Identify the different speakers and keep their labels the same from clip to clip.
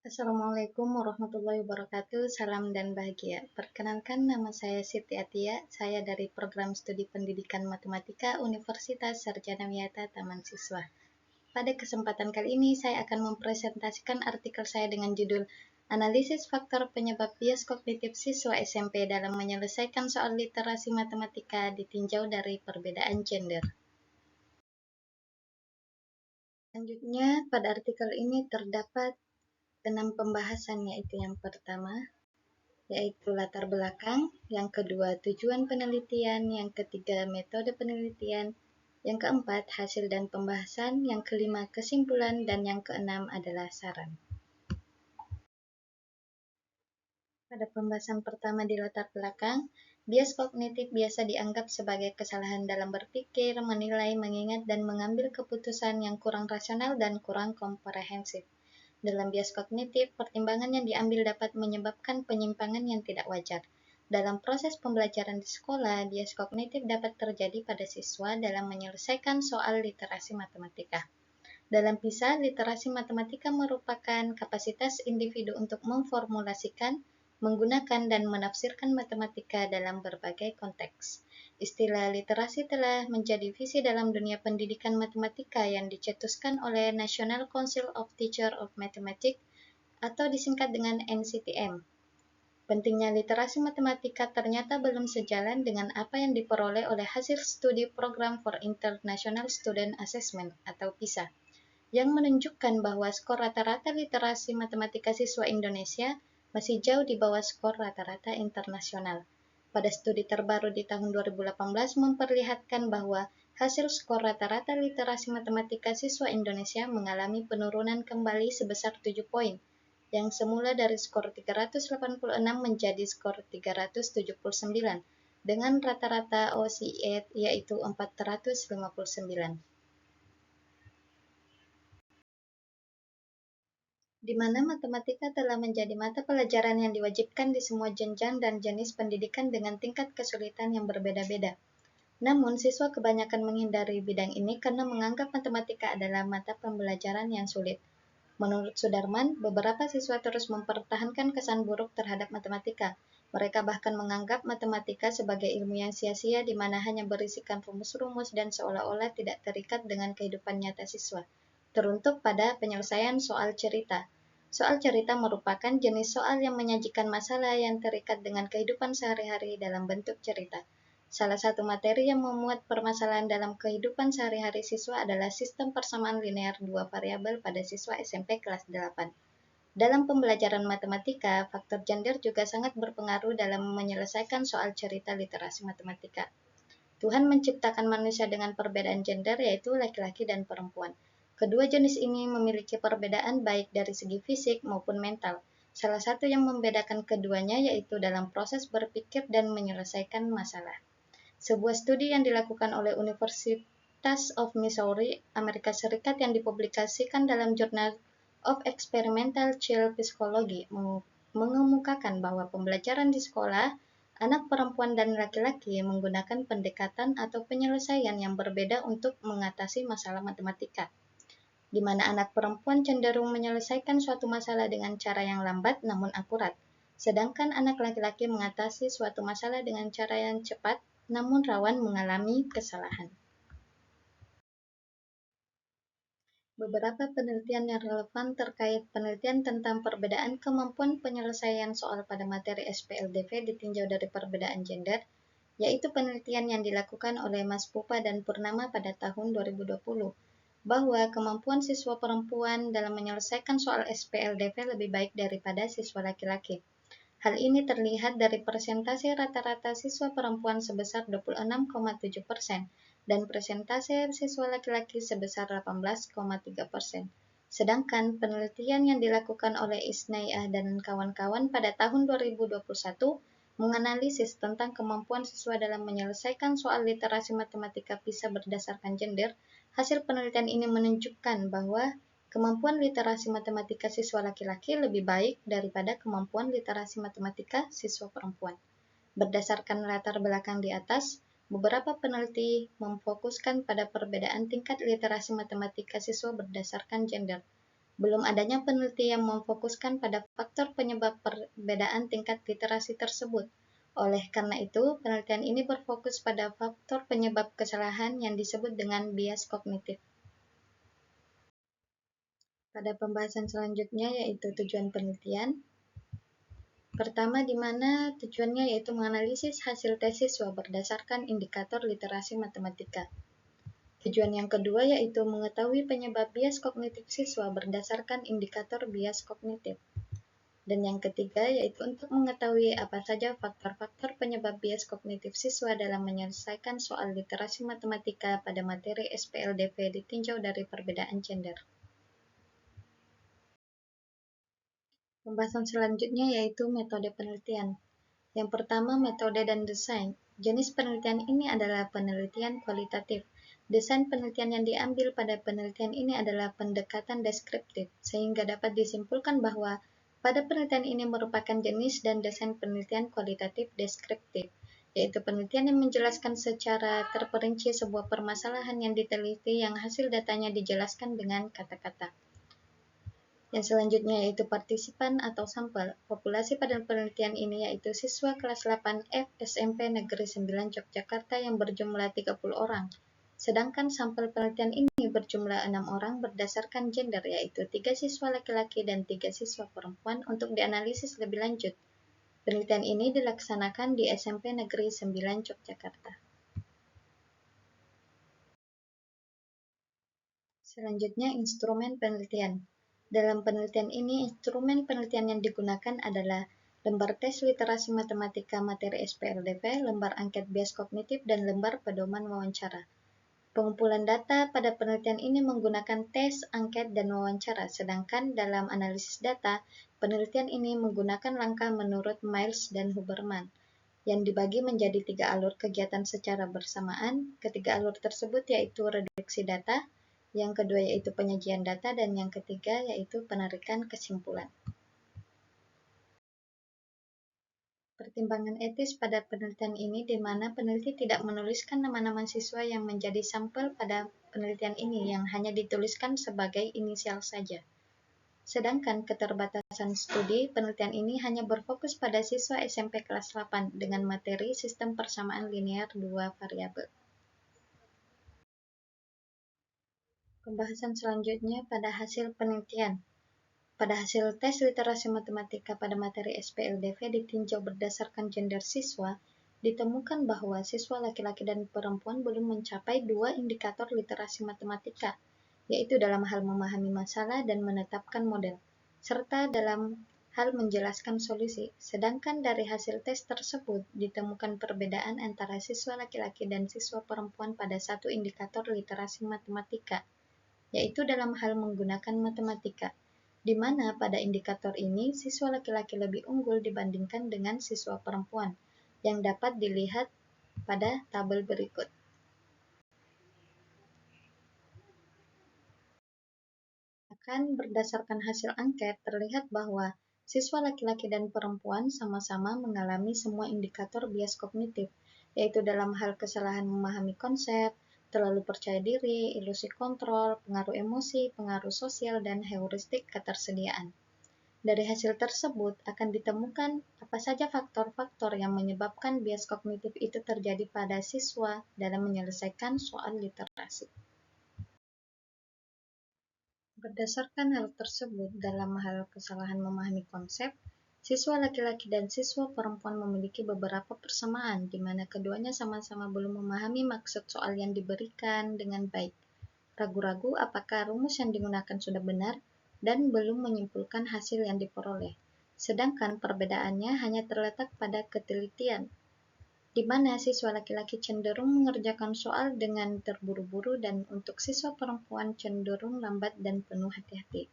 Speaker 1: Assalamualaikum warahmatullahi wabarakatuh. Salam dan bahagia. Perkenalkan, nama saya Siti Atia. Saya dari Program Studi Pendidikan Matematika Universitas Sarjana Wiyata Taman Siswa. Pada kesempatan kali ini, saya akan mempresentasikan artikel saya dengan judul Analisis Faktor Penyebab Bias Kognitif Siswa SMP dalam Menyelesaikan Soal Literasi Matematika ditinjau dari perbedaan gender. Selanjutnya, pada artikel ini terdapat 6 pembahasan, yaitu yang pertama, yaitu latar belakang, yang kedua tujuan penelitian, yang ketiga metode penelitian, yang keempat hasil dan pembahasan, yang kelima kesimpulan, dan yang keenam adalah saran. Pada pembahasan pertama di latar belakang, bias kognitif biasa dianggap sebagai kesalahan dalam berpikir, menilai, mengingat, dan mengambil keputusan yang kurang rasional dan kurang komprehensif. Dalam bias kognitif, pertimbangan yang diambil dapat menyebabkan penyimpangan yang tidak wajar. Dalam proses pembelajaran di sekolah, bias kognitif dapat terjadi pada siswa dalam menyelesaikan soal literasi matematika. Dalam PISA, literasi matematika merupakan kapasitas individu untuk memformulasikan, menggunakan, dan menafsirkan matematika dalam berbagai konteks. Istilah literasi telah menjadi visi dalam dunia pendidikan matematika yang dicetuskan oleh National Council of Teachers of Mathematics atau disingkat dengan NCTM. Pentingnya literasi matematika ternyata belum sejalan dengan apa yang diperoleh oleh hasil studi Program for International Student Assessment atau PISA, yang menunjukkan bahwa skor rata-rata literasi matematika siswa Indonesia masih jauh di bawah skor rata-rata internasional. Pada studi terbaru di tahun 2018 memperlihatkan bahwa hasil skor rata-rata literasi matematika siswa Indonesia mengalami penurunan kembali sebesar 7 poin, yang semula dari skor 386 menjadi skor 379, dengan rata-rata OCE yaitu 459. Di mana matematika telah menjadi mata pelajaran yang diwajibkan di semua jenjang dan jenis pendidikan dengan tingkat kesulitan yang berbeda-beda. Namun, siswa kebanyakan menghindari bidang ini karena menganggap matematika adalah mata pembelajaran yang sulit. Menurut Sudarman, beberapa siswa terus mempertahankan kesan buruk terhadap matematika. Mereka bahkan menganggap matematika sebagai ilmu yang sia-sia di mana hanya berisikan rumus-rumus dan seolah-olah tidak terikat dengan kehidupan nyata siswa, teruntuk pada penyelesaian soal cerita. Soal cerita merupakan jenis soal yang menyajikan masalah yang terikat dengan kehidupan sehari-hari dalam bentuk cerita. Salah satu materi yang memuat permasalahan dalam kehidupan sehari-hari siswa adalah sistem persamaan linear dua variabel pada siswa SMP kelas 8. Dalam pembelajaran matematika, faktor gender juga sangat berpengaruh dalam menyelesaikan soal cerita literasi matematika. Tuhan menciptakan manusia dengan perbedaan gender, yaitu laki-laki dan perempuan. Kedua jenis ini memiliki perbedaan baik dari segi fisik maupun mental. Salah satu yang membedakan keduanya yaitu dalam proses berpikir dan menyelesaikan masalah. Sebuah studi yang dilakukan oleh University of Missouri, Amerika Serikat yang dipublikasikan dalam Journal of Experimental Child Psychology mengemukakan bahwa pembelajaran di sekolah, anak perempuan dan laki-laki menggunakan pendekatan atau penyelesaian yang berbeda untuk mengatasi masalah matematika, di mana anak perempuan cenderung menyelesaikan suatu masalah dengan cara yang lambat namun akurat, sedangkan anak laki-laki mengatasi suatu masalah dengan cara yang cepat namun rawan mengalami kesalahan. Beberapa penelitian yang relevan terkait penelitian tentang perbedaan kemampuan penyelesaian soal pada materi SPLDV ditinjau dari perbedaan gender, yaitu penelitian yang dilakukan oleh Mas Pupa dan Purnama pada tahun 2020, bahwa kemampuan siswa perempuan dalam menyelesaikan soal SPLDV lebih baik daripada siswa laki-laki. Hal ini terlihat dari persentase rata-rata siswa perempuan sebesar 26,7% dan persentase siswa laki-laki sebesar 18,3%. Sedangkan penelitian yang dilakukan oleh Isnaiah dan kawan-kawan pada tahun 2021 menganalisis tentang kemampuan siswa dalam menyelesaikan soal literasi matematika PISA berdasarkan gender. Hasil penelitian ini menunjukkan bahwa kemampuan literasi matematika siswa laki-laki lebih baik daripada kemampuan literasi matematika siswa perempuan. Berdasarkan latar belakang di atas, beberapa peneliti memfokuskan pada perbedaan tingkat literasi matematika siswa berdasarkan gender. Belum adanya penelitian yang memfokuskan pada faktor penyebab perbedaan tingkat literasi tersebut. Oleh karena itu, penelitian ini berfokus pada faktor penyebab kesalahan yang disebut dengan bias kognitif. Pada pembahasan selanjutnya yaitu tujuan penelitian. Pertama, di mana tujuannya yaitu menganalisis hasil tes siswa berdasarkan indikator literasi matematika. Tujuan yang kedua yaitu mengetahui penyebab bias kognitif siswa berdasarkan indikator bias kognitif. Dan yang ketiga yaitu untuk mengetahui apa saja faktor-faktor penyebab bias kognitif siswa dalam menyelesaikan soal literasi matematika pada materi SPLDV ditinjau dari perbedaan gender. Pembahasan selanjutnya yaitu metode penelitian. Yang pertama, metode dan desain. Jenis penelitian ini adalah penelitian kualitatif. Desain penelitian yang diambil pada penelitian ini adalah pendekatan deskriptif, sehingga dapat disimpulkan bahwa pada penelitian ini merupakan jenis dan desain penelitian kualitatif deskriptif, yaitu penelitian yang menjelaskan secara terperinci sebuah permasalahan yang diteliti yang hasil datanya dijelaskan dengan kata-kata. Yang selanjutnya yaitu partisipan atau sampel. Populasi pada penelitian ini yaitu siswa kelas 8 F SMP Negeri 9 Yogyakarta yang berjumlah 30 orang. Sedangkan sampel penelitian ini berjumlah 6 orang berdasarkan gender yaitu 3 siswa laki-laki dan 3 siswa perempuan untuk dianalisis lebih lanjut. Penelitian ini dilaksanakan di SMP Negeri 9 Yogyakarta. Selanjutnya, instrumen penelitian. Dalam penelitian ini, instrumen penelitian yang digunakan adalah lembar tes literasi matematika materi SPLDV, lembar angket bias kognitif, dan lembar pedoman wawancara. Pengumpulan data pada penelitian ini menggunakan tes, angket, dan wawancara, sedangkan dalam analisis data, penelitian ini menggunakan langkah menurut Miles dan Huberman, yang dibagi menjadi 3 alur kegiatan secara bersamaan. Ketiga alur tersebut yaitu reduksi data, yang kedua yaitu penyajian data, dan yang ketiga yaitu penarikan kesimpulan. Pertimbangan etis pada penelitian ini di mana peneliti tidak menuliskan nama-nama siswa yang menjadi sampel pada penelitian ini yang hanya dituliskan sebagai inisial saja. Sedangkan keterbatasan studi penelitian ini hanya berfokus pada siswa SMP kelas 8 dengan materi sistem persamaan linear 2 variabel. Pembahasan selanjutnya pada hasil penelitian. Pada hasil tes literasi matematika pada materi SPLDV ditinjau berdasarkan gender siswa, ditemukan bahwa siswa laki-laki dan perempuan belum mencapai 2 indikator literasi matematika, yaitu dalam hal memahami masalah dan menetapkan model, serta dalam hal menjelaskan solusi. Sedangkan dari hasil tes tersebut ditemukan perbedaan antara siswa laki-laki dan siswa perempuan pada satu indikator literasi matematika, yaitu dalam hal menggunakan matematika, di mana pada indikator ini siswa laki-laki lebih unggul dibandingkan dengan siswa perempuan, yang dapat dilihat pada tabel berikut. Akan berdasarkan hasil angket, terlihat bahwa siswa laki-laki dan perempuan sama-sama mengalami semua indikator bias kognitif, yaitu dalam hal kesalahan memahami konsep, terlalu percaya diri, ilusi kontrol, pengaruh emosi, pengaruh sosial, dan heuristik ketersediaan. Dari hasil tersebut akan ditemukan apa saja faktor-faktor yang menyebabkan bias kognitif itu terjadi pada siswa dalam menyelesaikan soal literasi. Berdasarkan hal tersebut, dalam hal kesalahan memahami konsep, siswa laki-laki dan siswa perempuan memiliki beberapa persamaan, di mana keduanya sama-sama belum memahami maksud soal yang diberikan dengan baik, ragu-ragu apakah rumus yang digunakan sudah benar, dan belum menyimpulkan hasil yang diperoleh. Sedangkan perbedaannya hanya terletak pada ketelitian, di mana siswa laki-laki cenderung mengerjakan soal dengan terburu-buru dan untuk siswa perempuan cenderung lambat dan penuh hati-hati.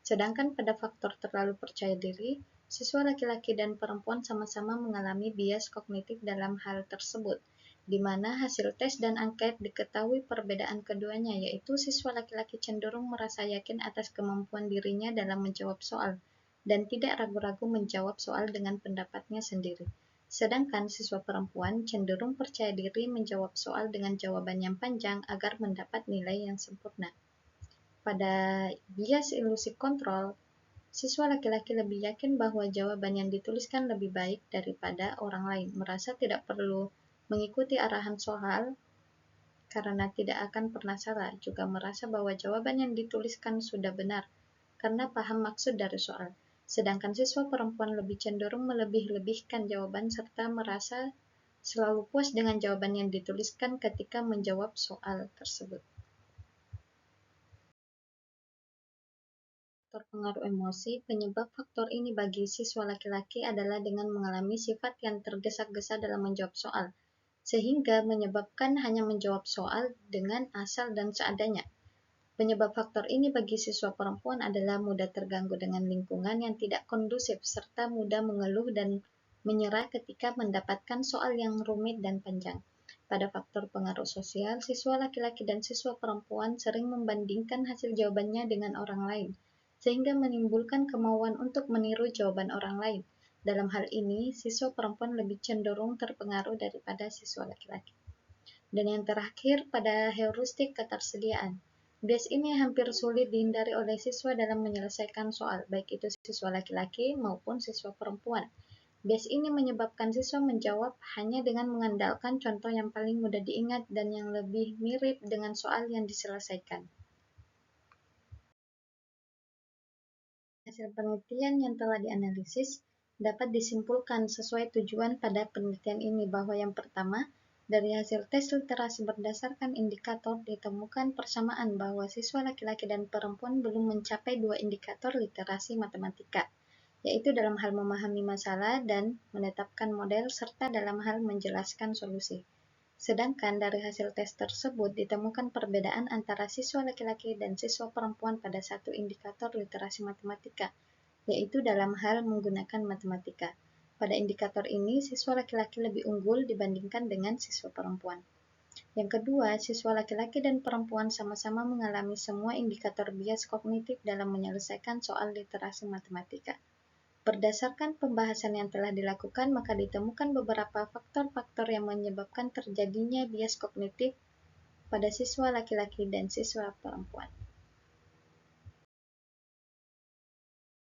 Speaker 1: Sedangkan pada faktor terlalu percaya diri, siswa laki-laki dan perempuan sama-sama mengalami bias kognitif dalam hal tersebut, di mana hasil tes dan angket diketahui perbedaan keduanya, yaitu siswa laki-laki cenderung merasa yakin atas kemampuan dirinya dalam menjawab soal, dan tidak ragu-ragu menjawab soal dengan pendapatnya sendiri. Sedangkan siswa perempuan cenderung percaya diri menjawab soal dengan jawaban yang panjang agar mendapat nilai yang sempurna. Pada bias ilusi kontrol, siswa laki-laki lebih yakin bahwa jawaban yang dituliskan lebih baik daripada orang lain, merasa tidak perlu mengikuti arahan soal karena tidak akan pernah salah, juga merasa bahwa jawaban yang dituliskan sudah benar karena paham maksud dari soal. Sedangkan siswa perempuan lebih cenderung melebih-lebihkan jawaban serta merasa selalu puas dengan jawaban yang dituliskan ketika menjawab soal tersebut. Faktor pengaruh emosi, penyebab faktor ini bagi siswa laki-laki adalah dengan mengalami sifat yang tergesa-gesa dalam menjawab soal, sehingga menyebabkan hanya menjawab soal dengan asal dan seadanya. Penyebab faktor ini bagi siswa perempuan adalah mudah terganggu dengan lingkungan yang tidak kondusif, serta mudah mengeluh dan menyerah ketika mendapatkan soal yang rumit dan panjang. Pada faktor pengaruh sosial, siswa laki-laki dan siswa perempuan sering membandingkan hasil jawabannya dengan orang lain, sehingga menimbulkan kemauan untuk meniru jawaban orang lain. Dalam hal ini, siswa perempuan lebih cenderung terpengaruh daripada siswa laki-laki. Dan yang terakhir, pada heuristik ketersediaan. Bias ini hampir sulit dihindari oleh siswa dalam menyelesaikan soal, baik itu siswa laki-laki maupun siswa perempuan. Bias ini menyebabkan siswa menjawab hanya dengan mengandalkan contoh yang paling mudah diingat dan yang lebih mirip dengan soal yang diselesaikan. Hasil penelitian yang telah dianalisis dapat disimpulkan sesuai tujuan pada penelitian ini bahwa yang pertama, dari hasil tes literasi berdasarkan indikator ditemukan persamaan bahwa siswa laki-laki dan perempuan belum mencapai dua indikator literasi matematika, yaitu dalam hal memahami masalah dan menetapkan model serta dalam hal menjelaskan solusi. Sedangkan dari hasil tes tersebut ditemukan perbedaan antara siswa laki-laki dan siswa perempuan pada satu indikator literasi matematika, yaitu dalam hal menggunakan matematika. Pada indikator ini, siswa laki-laki lebih unggul dibandingkan dengan siswa perempuan. Yang kedua, siswa laki-laki dan perempuan sama-sama mengalami semua indikator bias kognitif dalam menyelesaikan soal literasi matematika. Berdasarkan pembahasan yang telah dilakukan, maka ditemukan beberapa faktor-faktor yang menyebabkan terjadinya bias kognitif pada siswa laki-laki dan siswa perempuan.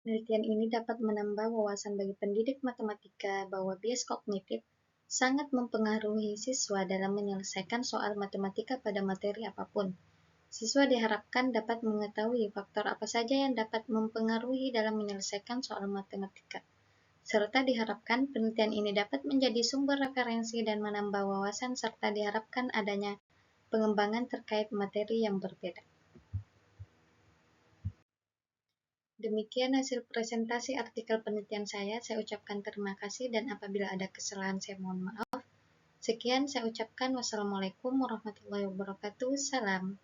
Speaker 1: Penelitian ini dapat menambah wawasan bagi pendidik matematika bahwa bias kognitif sangat mempengaruhi siswa dalam menyelesaikan soal matematika pada materi apapun. Siswa diharapkan dapat mengetahui faktor apa saja yang dapat mempengaruhi dalam menyelesaikan soal matematika, serta diharapkan penelitian ini dapat menjadi sumber referensi dan menambah wawasan serta diharapkan adanya pengembangan terkait materi yang berbeda. Demikian hasil presentasi artikel penelitian saya ucapkan terima kasih dan apabila ada kesalahan saya mohon maaf. Sekian saya ucapkan, wassalamualaikum warahmatullahi wabarakatuh, salam.